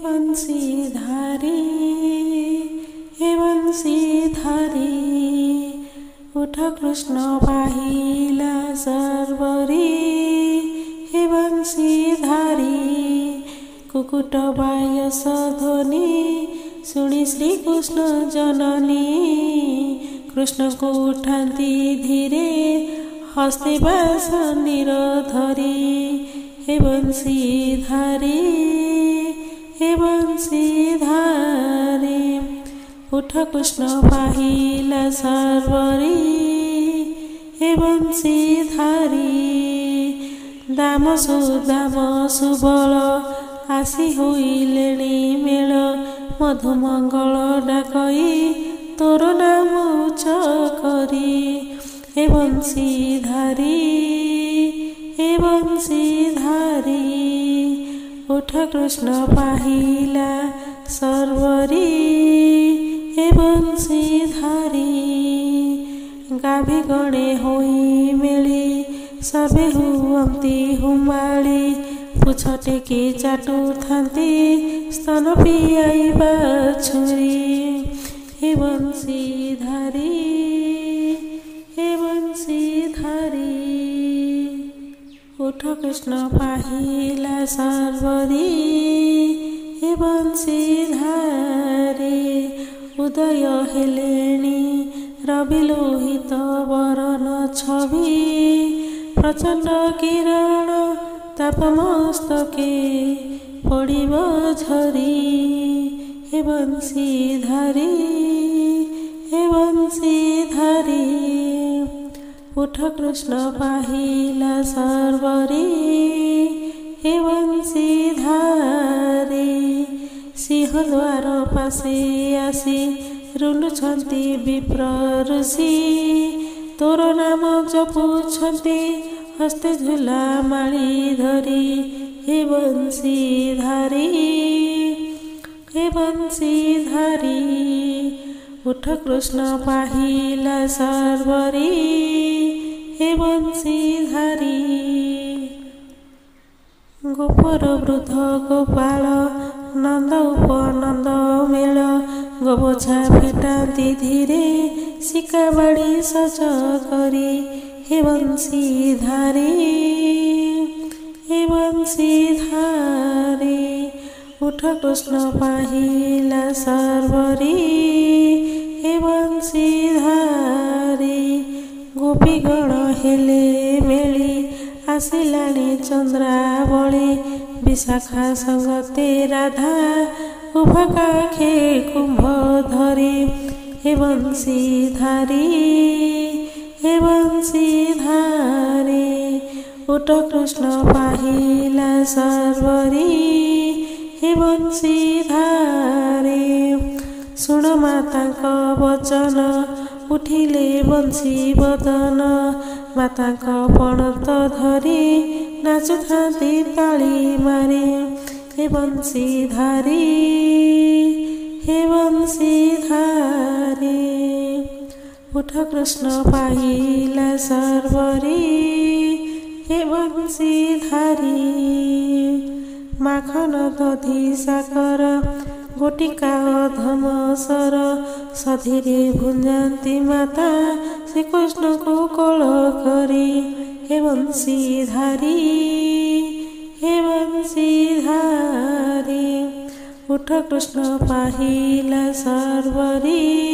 बंशीधारी हे बंशीधारी उठ कृष्ण पाहिला सर्वरी हे बंशीधारी कुकुट बायस ध्वनि शुणी श्रीकृष्ण जननी कृष्ण को उठाती धीरे हस्ते बास निरधरी हे बंशीधारी हे बंशीधारी उठ कृष्ण पाहिला सर्वरी हे बंशीधारी दाम सुबल आसी होइलेणी मेल मधुमंगल डाकई तोर नाम उच्च करी हे बंशीधारी हे बंशीधारी उठ कृष्ण पाहिला सर्वरी हे बंशीधारी गाभी गणे होई मेली सबे हुअंती हुमाली पुछ टेकी चाटू थांती स्तन पियाई बाछुरी हे बंशीधारी हे बंशीधारी उठ कृष्ण पाहिला सर्वरी हे बंशीधारी उदय हेलेणी रवि लोहित वरन छवि प्रचंड किरण तापमस्तके पड़िब झरी हे बंशीधारी हे बंशीधारी उठ कृष्ण पाहिला सर्वरी हे बंशीधारी सिंहद्वार पासे आसी रुलुछंती विप्र ऋषि तोर नाम जपुछंती हस्ते झूला माली धरी हे बंशीधारी हे बंशीधारी उठ कृष्ण पाहिला सर्वरी हे बंशीधारी गोपर वृद्ध गोपाल नंद उपनंद मेल गोबछा भेटाती धीरे शिका बाड़ी सच करी हे बंशीधारी हे बंशीधारी उठ कृष्ण पाहिला सर्वरी हे बंशीधारी गोपीगण हेले मेली आसिलाणी चंद्रावली विशाखा संगते राधा उभकाखे कुंभ धरी हे बंशीधारी हे बंशीधारी उठ कृष्ण पाहिला सर्वरी हे बंशीधारी शुण मातांक वचन उठिले बंशी बदन मातांक पणत धरी नाचुथांती ताली मारे हे बंशीधारी हे बंशीधारी उठ कृष्ण पाहिला सर्वरी हे बंशीधारी माखन दधि साकर गोटिका अधम सर सधीरे भुंजाती माता श्रीकृष्ण को कोल करी हे बंशीधारी हे बंशीधारी उठ कृष्ण पाहिला सर्वरी